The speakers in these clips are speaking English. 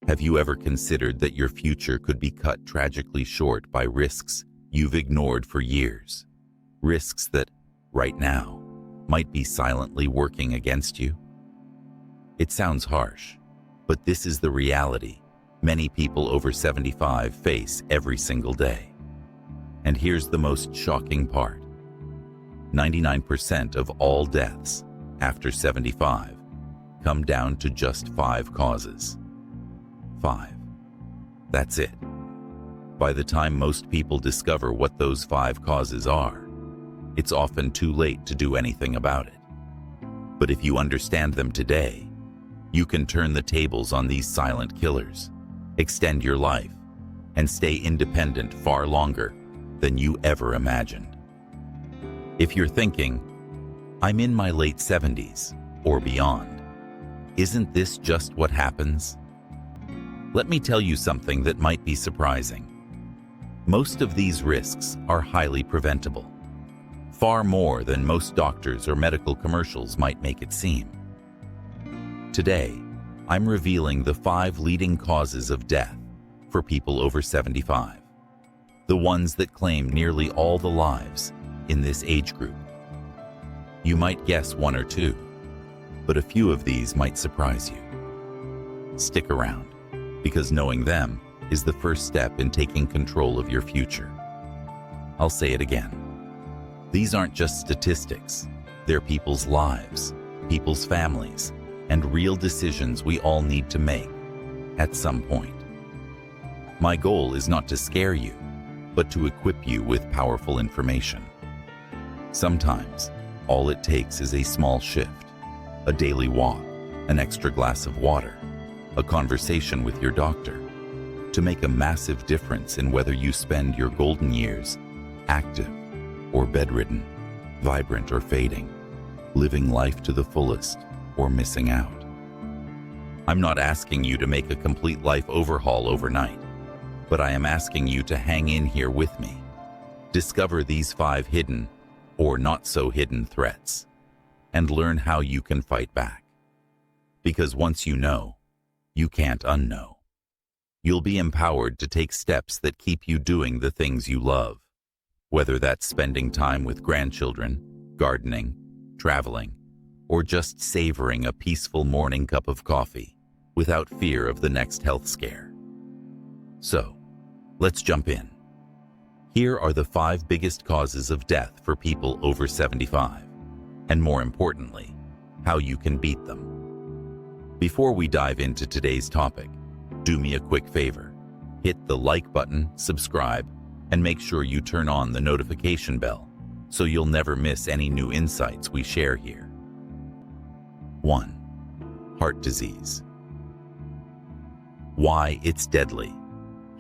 Have you ever considered that your future could be cut tragically short by risks you've ignored for years? Risks that, right now, might be silently working against you? It sounds harsh, but this is the reality many people over 75 face every single day. And here's the most shocking part. 99% of all deaths after 75 come down to just 5 causes. 5. That's it. By the time most people discover what those 5 causes are, it's often too late to do anything about it. But if you understand them today, you can turn the tables on these silent killers, extend your life, and stay independent far longer than you ever imagined. If you're thinking, I'm in my late 70s or beyond, isn't this just what happens? Let me tell you something that might be surprising. Most of these risks are highly preventable, far more than most doctors or medical commercials might make it seem. Today, I'm revealing the 5 leading causes of death for people over 75, the ones that claim nearly all the lives in this age group. You might guess 1 or 2, but a few of these might surprise you. Stick around, because knowing them is the first step in taking control of your future. I'll say it again. These aren't just statistics. They're people's lives, people's families, and real decisions we all need to make at some point. My goal is not to scare you, but to equip you with powerful information. Sometimes, all it takes is a small shift, a daily walk, an extra glass of water, a conversation with your doctor, to make a massive difference in whether you spend your golden years active or bedridden, vibrant or fading, living life to the fullest or missing out. I'm not asking you to make a complete life overhaul overnight, but I am asking you to hang in here with me. Discover these 5 hidden or not so hidden threats and learn how you can fight back. Because once you know, you can't unknow. You'll be empowered to take steps that keep you doing the things you love, whether that's spending time with grandchildren, gardening, traveling, or just savoring a peaceful morning cup of coffee without fear of the next health scare. So, let's jump in. Here are the 5 biggest causes of death for people over 75, and more importantly, how you can beat them. Before we dive into today's topic, do me a quick favor. Hit the like button, subscribe, and make sure you turn on the notification bell so you'll never miss any new insights we share here. 1. Heart disease. Why it's deadly.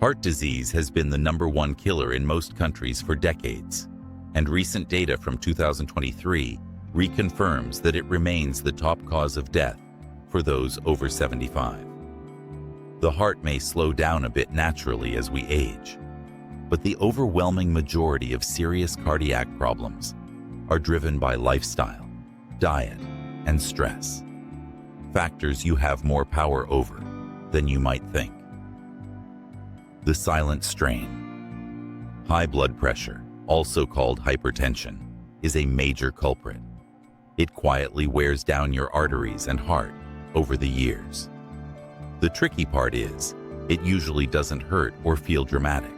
Heart disease has been the #1 killer in most countries for decades, and recent data from 2023 reconfirms that it remains the top cause of death for those over 75. The heart may slow down a bit naturally as we age, but the overwhelming majority of serious cardiac problems are driven by lifestyle, diet, and stress, factors you have more power over than you might think. The silent strain. High blood pressure, also called hypertension, is a major culprit. It quietly wears down your arteries and heart over the years. The tricky part is, it usually doesn't hurt or feel dramatic.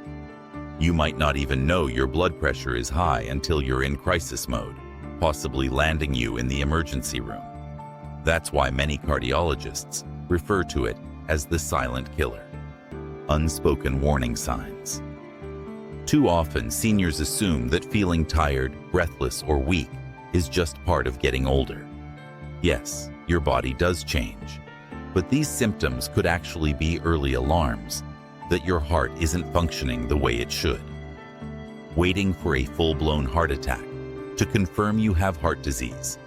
You might not even know your blood pressure is high until you're in crisis mode, possibly landing you in the emergency room. That's why many cardiologists refer to it as the silent killer. Unspoken warning signs. Too often, seniors assume that feeling tired, breathless, or weak is just part of getting older. Yes, your body does change, but these symptoms could actually be early alarms that your heart isn't functioning the way it should. Waiting for a full-blown heart attack to confirm you have heart disease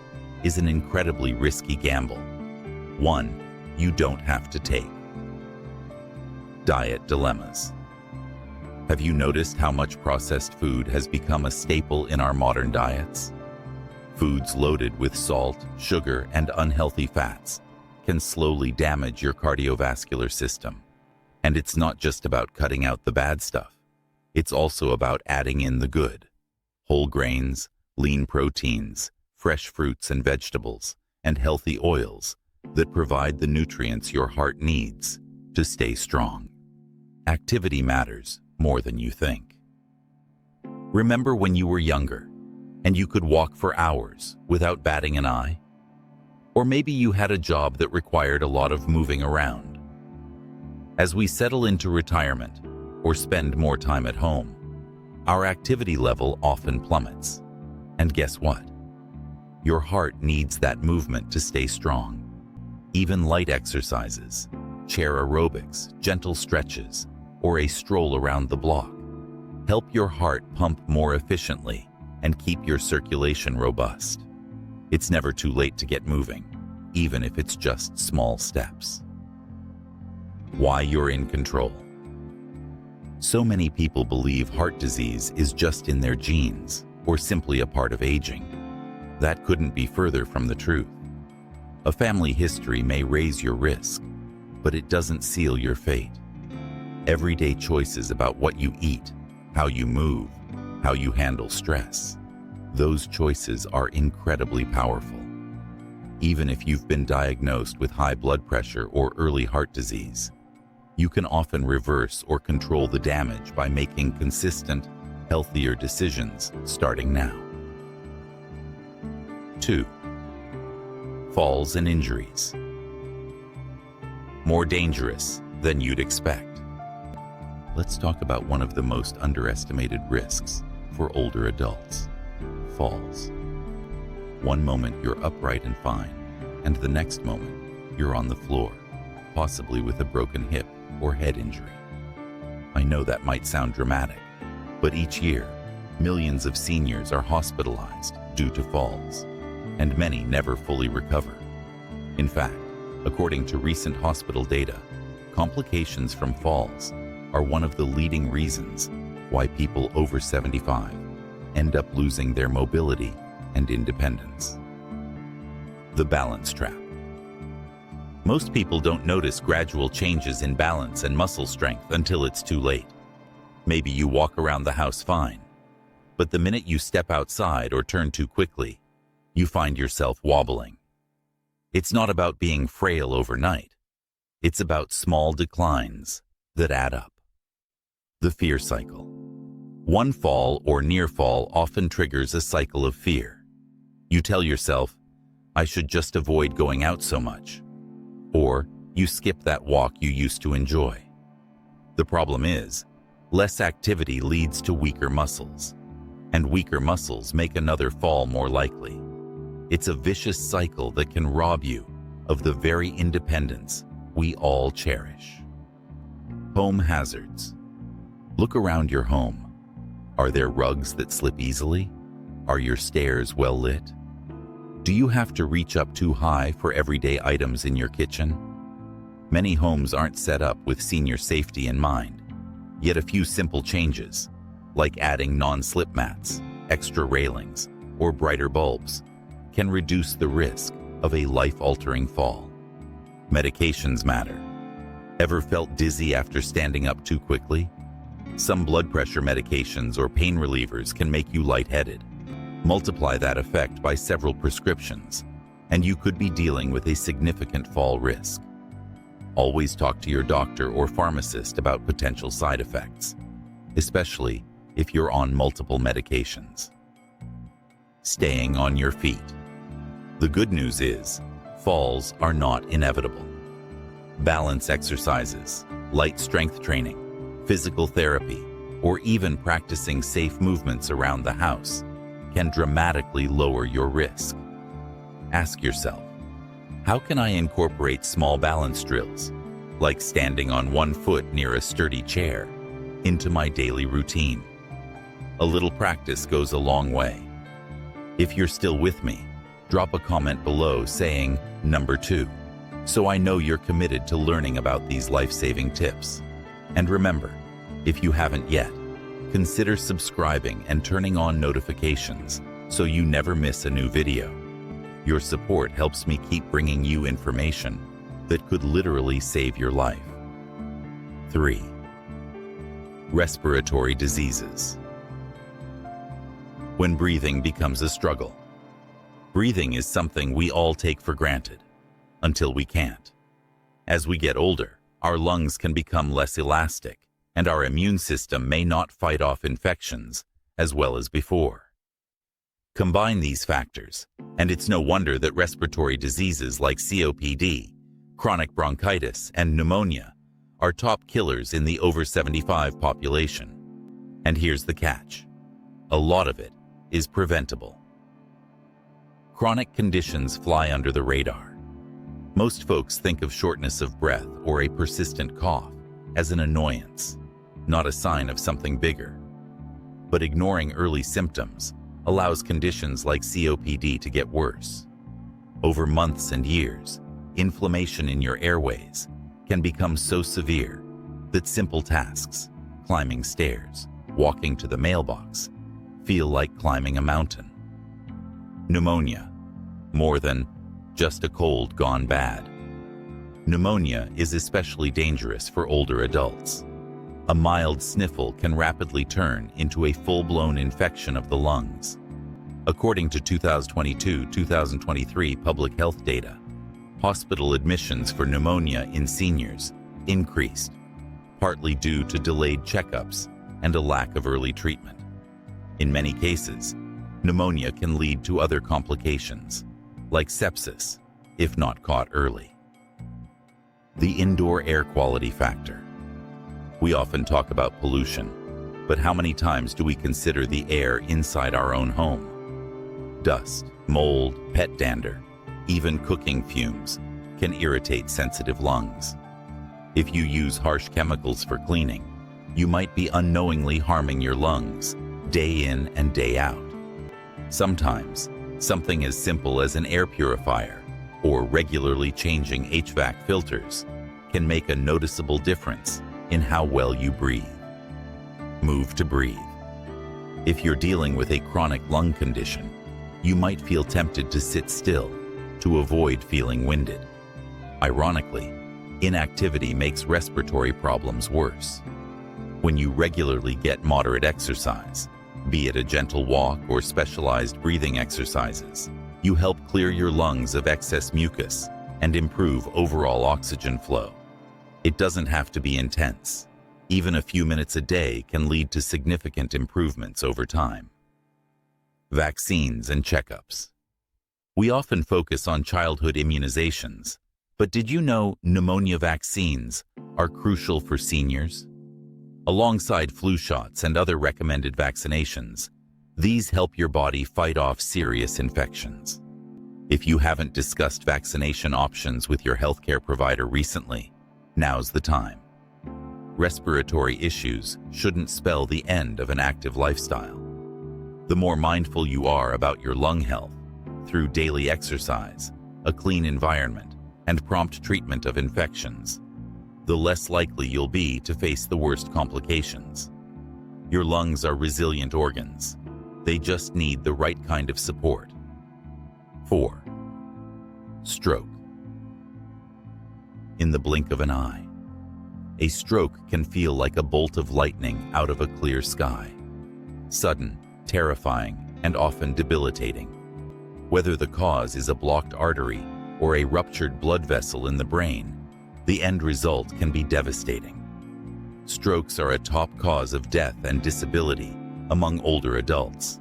is an incredibly risky gamble, one you don't have to take. Diet dilemmas. Have you noticed how much processed food has become a staple in our modern diets? Foods loaded with salt, sugar, and unhealthy fats can slowly damage your cardiovascular system And it's not just about cutting out the bad stuff. It's also about adding in the good. Whole grains, lean proteins, fresh fruits and vegetables, and healthy oils that provide the nutrients your heart needs to stay strong. Activity matters more than you think. Remember when you were younger and you could walk for hours without batting an eye? Or maybe you had a job that required a lot of moving around. As we settle into retirement or spend more time at home, our activity level often plummets. And guess what? Your heart needs that movement to stay strong. Even light exercises, chair aerobics, gentle stretches, or a stroll around the block help your heart pump more efficiently and keep your circulation robust. It's never too late to get moving, even if it's just small steps. Why you're in control. So many people believe heart disease is just in their genes or simply a part of aging. That couldn't be further from the truth. A family history may raise your risk, but it doesn't seal your fate. Everyday choices about what you eat, how you move, how you handle stress, those choices are incredibly powerful. Even if you've been diagnosed with high blood pressure or early heart disease, you can often reverse or control the damage by making consistent, healthier decisions starting now. 2. Falls and injuries. More dangerous than you'd expect. Let's talk about one of the most underestimated risks for older adults: falls. One moment you're upright and fine, and the next moment you're on the floor, possibly with a broken hip or head injury. I know that might sound dramatic, but each year, millions of seniors are hospitalized due to falls, and many never fully recover. In fact, according to recent hospital data, complications from falls are one of the leading reasons why people over 75 end up losing their mobility and independence. The balance trap. Most people don't notice gradual changes in balance and muscle strength until it's too late. Maybe you walk around the house fine, but the minute you step outside or turn too quickly, you find yourself wobbling. It's not about being frail overnight. It's about small declines that add up. The fear cycle. One fall or near fall often triggers a cycle of fear. You tell yourself, I should just avoid going out so much. Or you skip that walk you used to enjoy. The problem is, less activity leads to weaker muscles, and weaker muscles make another fall more likely. It's a vicious cycle that can rob you of the very independence we all cherish. Home hazards. Look around your home. Are there rugs that slip easily? Are your stairs well lit? Do you have to reach up too high for everyday items in your kitchen? Many homes aren't set up with senior safety in mind, yet a few simple changes, like adding non-slip mats, extra railings, or brighter bulbs, can reduce the risk of a life-altering fall. Medications matter. Ever felt dizzy after standing up too quickly? Some blood pressure medications or pain relievers can make you lightheaded. Multiply that effect by several prescriptions, and you could be dealing with a significant fall risk. Always talk to your doctor or pharmacist about potential side effects, especially if you're on multiple medications. Staying on your feet. The good news is, falls are not inevitable. Balance exercises, light strength training, physical therapy, or even practicing safe movements around the house can dramatically lower your risk. Ask yourself, how can I incorporate small balance drills, like standing on one foot near a sturdy chair, into my daily routine? A little practice goes a long way. If you're still with me, drop a comment below saying number 2, so I know you're committed to learning about these life-saving tips. And remember, if you haven't yet, consider subscribing and turning on notifications so you never miss a new video. Your support helps me keep bringing you information that could literally save your life. 3. Respiratory diseases. When breathing becomes a struggle. Breathing is something we all take for granted, until we can't. As we get older, our lungs can become less elastic, and our immune system may not fight off infections as well as before. Combine these factors, and it's no wonder that respiratory diseases like COPD, chronic bronchitis, and pneumonia are top killers in the over 75 population. And here's the catch. A lot of it is preventable. Chronic conditions fly under the radar. Most folks think of shortness of breath or a persistent cough as an annoyance, not a sign of something bigger. But ignoring early symptoms allows conditions like COPD to get worse. Over months and years, inflammation in your airways can become so severe that simple tasks, climbing stairs, walking to the mailbox, feel like climbing a mountain. Pneumonia, more than just a cold gone bad. Pneumonia is especially dangerous for older adults. A mild sniffle can rapidly turn into a full-blown infection of the lungs. According to 2022-2023 public health data, hospital admissions for pneumonia in seniors increased, partly due to delayed checkups and a lack of early treatment. In many cases, pneumonia can lead to other complications, like sepsis, if not caught early. The indoor air quality factor. We often talk about pollution, but how many times do we consider the air inside our own home? Dust, mold, pet dander, even cooking fumes can irritate sensitive lungs. If you use harsh chemicals for cleaning, you might be unknowingly harming your lungs day in and day out. Sometimes, something as simple as an air purifier or regularly changing HVAC filters can make a noticeable difference in how well you breathe. Move to breathe. If you're dealing with a chronic lung condition, you might feel tempted to sit still to avoid feeling winded. Ironically, inactivity makes respiratory problems worse. When you regularly get moderate exercise, be it a gentle walk or specialized breathing exercises, you help clear your lungs of excess mucus and improve overall oxygen flow. It doesn't have to be intense. Even a few minutes a day can lead to significant improvements over time. Vaccines and checkups. We often focus on childhood immunizations, but did you know pneumonia vaccines are crucial for seniors? Alongside flu shots and other recommended vaccinations, these help your body fight off serious infections. If you haven't discussed vaccination options with your healthcare provider recently, now's the time. Respiratory issues shouldn't spell the end of an active lifestyle. The more mindful you are about your lung health, through daily exercise, a clean environment, and prompt treatment of infections, the less likely you'll be to face the worst complications. Your lungs are resilient organs. They just need the right kind of support. 4. Stroke. In the blink of an eye. A stroke can feel like a bolt of lightning out of a clear sky. Sudden, terrifying, and often debilitating. Whether the cause is a blocked artery or a ruptured blood vessel in the brain, the end result can be devastating. Strokes are a top cause of death and disability among older adults.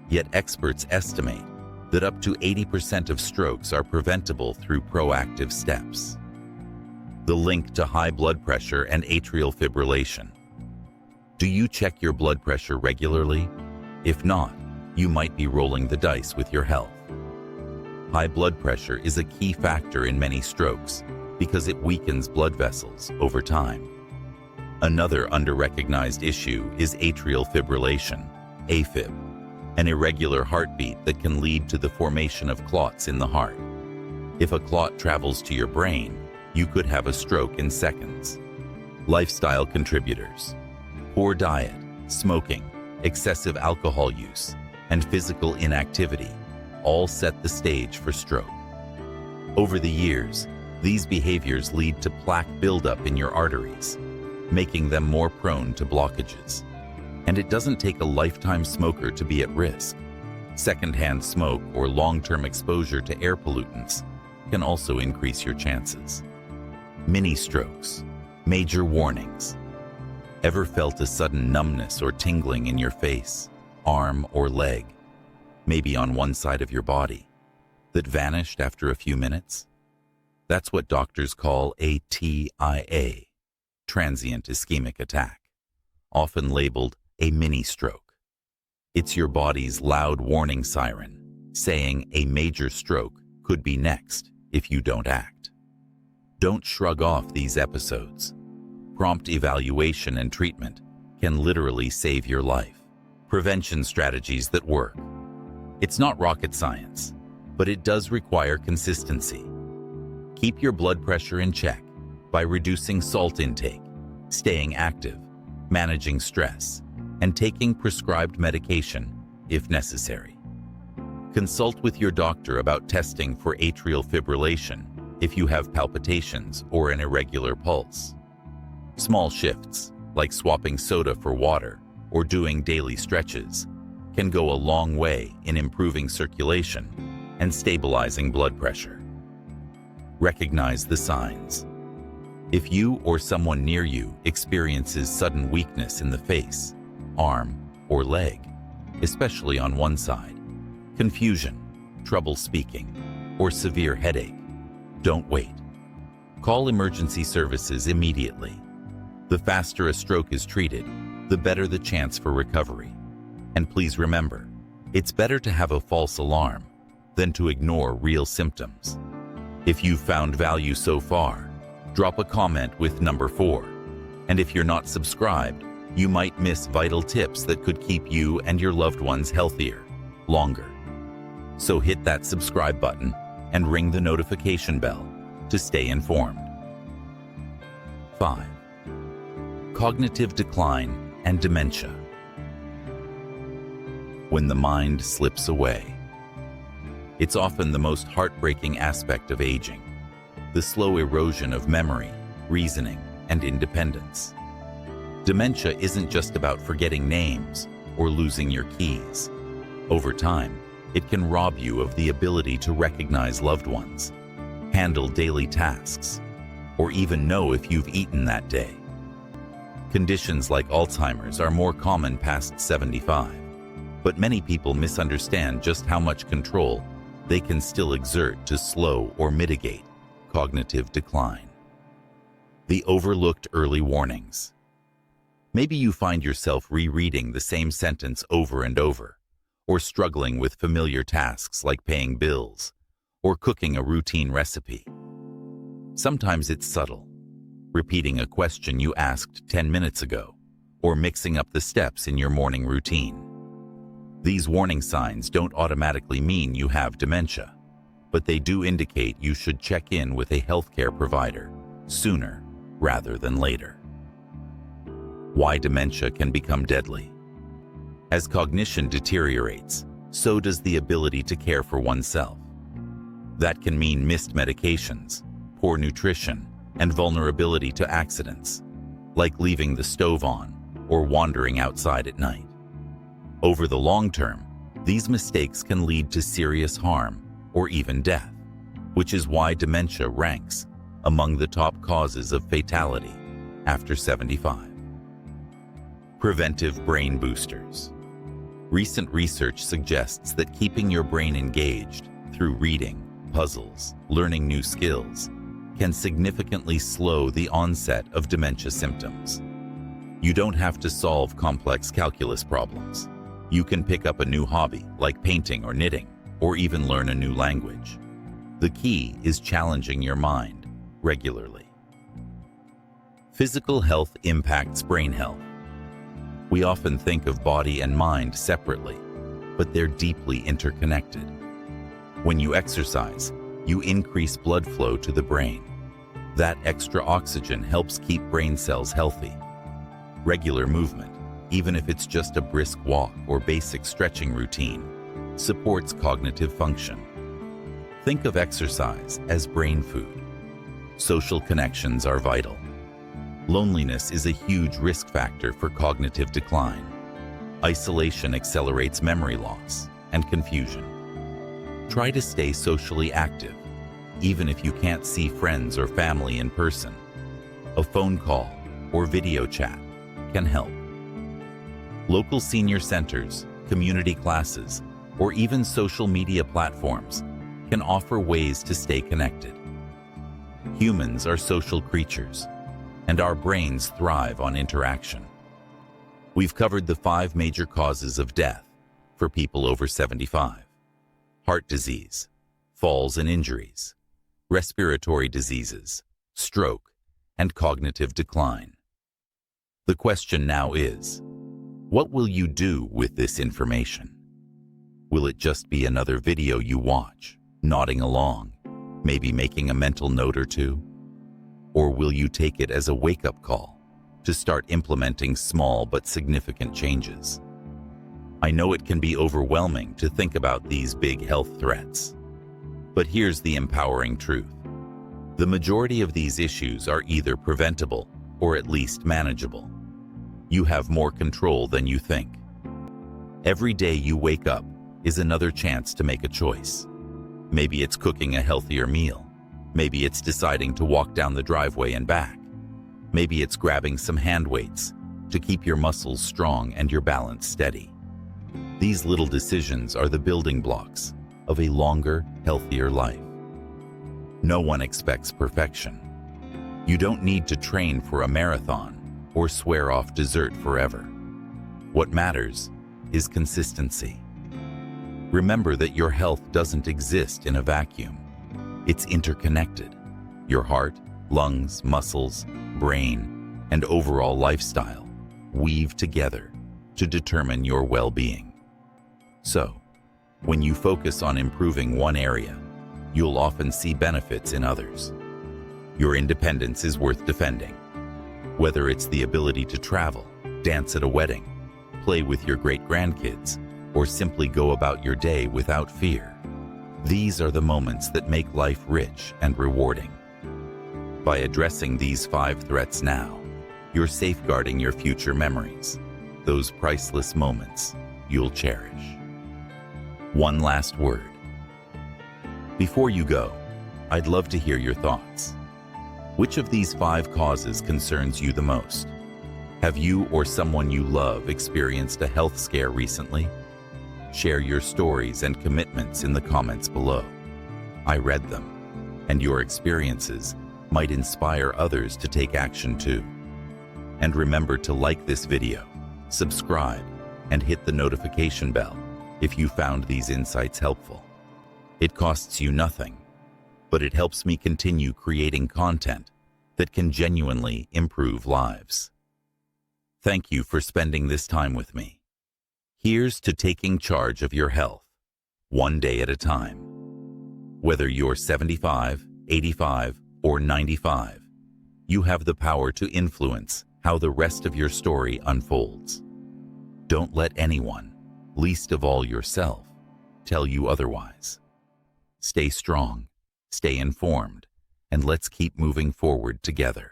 Yet experts estimate that up to 80% of strokes are preventable through proactive steps. The link to high blood pressure and atrial fibrillation. Do you check your blood pressure regularly? If not, you might be rolling the dice with your health. High blood pressure is a key factor in many strokes because it weakens blood vessels over time. Another underrecognized issue is atrial fibrillation, AFib, an irregular heartbeat that can lead to the formation of clots in the heart. If a clot travels to your brain, you could have a stroke in seconds. Lifestyle contributors. Poor diet, smoking, excessive alcohol use, and physical inactivity all set the stage for stroke. Over the years, these behaviors lead to plaque buildup in your arteries. making them more prone to blockages. And it doesn't take a lifetime smoker to be at risk. Secondhand smoke or long-term exposure to air pollutants can also increase your chances. Mini strokes, major warnings. Ever felt a sudden numbness or tingling in your face, arm, or leg, maybe on one side of your body, that vanished after a few minutes? That's what doctors call a TIA, transient ischemic attack, often labeled a mini stroke. It's your body's loud warning siren saying a major stroke could be next if you don't act. Don't shrug off these episodes. Prompt evaluation and treatment can literally save your life. Prevention strategies that work. It's not rocket science, but it does require consistency. Keep your blood pressure in check by reducing salt intake, staying active, managing stress, and taking prescribed medication if necessary. Consult with your doctor about testing for atrial fibrillation if you have palpitations or an irregular pulse. Small shifts, like swapping soda for water or doing daily stretches, can go a long way in improving circulation and stabilizing blood pressure. Recognize the signs. If you or someone near you experiences sudden weakness in the face, arm, or leg, especially on one side, confusion, trouble speaking, or severe headache, don't wait. Call emergency services immediately. The faster a stroke is treated, the better the chance for recovery. And please remember, it's better to have a false alarm than to ignore real symptoms. If you've found value so far, drop a comment with number 4. And if you're not subscribed, you might miss vital tips that could keep you and your loved ones healthier, longer. So hit that subscribe button and ring the notification bell to stay informed. 5. Cognitive decline and dementia. When the mind slips away. It's often the most heartbreaking aspect of aging, the slow erosion of memory, reasoning, and independence. Dementia isn't just about forgetting names or losing your keys. Over time, it can rob you of the ability to recognize loved ones, handle daily tasks, or even know if you've eaten that day. Conditions like Alzheimer's are more common past 75, but many people misunderstand just how much control they can still exert to slow or mitigate cognitive decline. The overlooked early warnings. Maybe you find yourself rereading the same sentence over and over, or struggling with familiar tasks like paying bills or cooking a routine recipe. Sometimes it's subtle, repeating a question you asked 10 minutes ago, or mixing up the steps in your morning routine. These warning signs don't automatically mean you have dementia, but they do indicate you should check in with a healthcare provider sooner rather than later. Why dementia can become deadly. As cognition deteriorates, so does the ability to care for oneself. That can mean missed medications, poor nutrition, and vulnerability to accidents, like leaving the stove on or wandering outside at night. Over the long term, these mistakes can lead to serious harm or even death, which is why dementia ranks among the top causes of fatality after 75. Preventive brain boosters. Recent research suggests that keeping your brain engaged through reading, puzzles, learning new skills, can significantly slow the onset of dementia symptoms. You don't have to solve complex calculus problems. You can pick up a new hobby like painting or knitting, or even learn a new language. The key is challenging your mind regularly. Physical health impacts brain health. We often think of body and mind separately, but they're deeply interconnected. When you exercise, you increase blood flow to the brain. That extra oxygen helps keep brain cells healthy. Regular movement, even if it's just a brisk walk or basic stretching routine, supports cognitive function. Think of exercise as brain food. Social connections are vital. Loneliness is a huge risk factor for cognitive decline. Isolation accelerates memory loss and confusion. Try to stay socially active, even if you can't see friends or family in person. A phone call or video chat can help. Local senior centers, community classes, or even social media platforms can offer ways to stay connected. Humans are social creatures, and our brains thrive on interaction. We've covered the 5 major causes of death for people over 75. Heart disease, falls and injuries, respiratory diseases, stroke, and cognitive decline. The question now is, what will you do with this information? Will it just be another video you watch, nodding along, maybe making a mental note or two? Or will you take it as a wake-up call to start implementing small but significant changes? I know it can be overwhelming to think about these big health threats. But here's the empowering truth. The majority of these issues are either preventable or at least manageable. You have more control than you think. Every day you wake up is another chance to make a choice. Maybe it's cooking a healthier meal. Maybe it's deciding to walk down the driveway and back. Maybe it's grabbing some hand weights to keep your muscles strong and your balance steady. These little decisions are the building blocks of a longer, healthier life. No one expects perfection. You don't need to train for a marathon or swear off dessert forever. What matters is consistency. Remember that your health doesn't exist in a vacuum. It's interconnected. Your heart, lungs, muscles, brain, and overall lifestyle weave together to determine your well-being. So, when you focus on improving one area, you'll often see benefits in others. Your independence is worth defending. Whether it's the ability to travel, dance at a wedding, play with your great-grandkids, or simply go about your day without fear. These are the moments that make life rich and rewarding. By addressing these 5 threats now, you're safeguarding your future memories, those priceless moments you'll cherish. One last word. Before you go, I'd love to hear your thoughts. Which of these 5 causes concerns you the most? Have you or someone you love experienced a health scare recently? Share your stories and commitments in the comments below. I read them, and your experiences might inspire others to take action too. And remember to like this video, subscribe, and hit the notification bell if you found these insights helpful. It costs you nothing, but it helps me continue creating content that can genuinely improve lives. Thank you for spending this time with me. Here's to taking charge of your health, one day at a time. Whether you're 75, 85, or 95, you have the power to influence how the rest of your story unfolds. Don't let anyone, least of all yourself, tell you otherwise. Stay strong, stay informed, and let's keep moving forward together.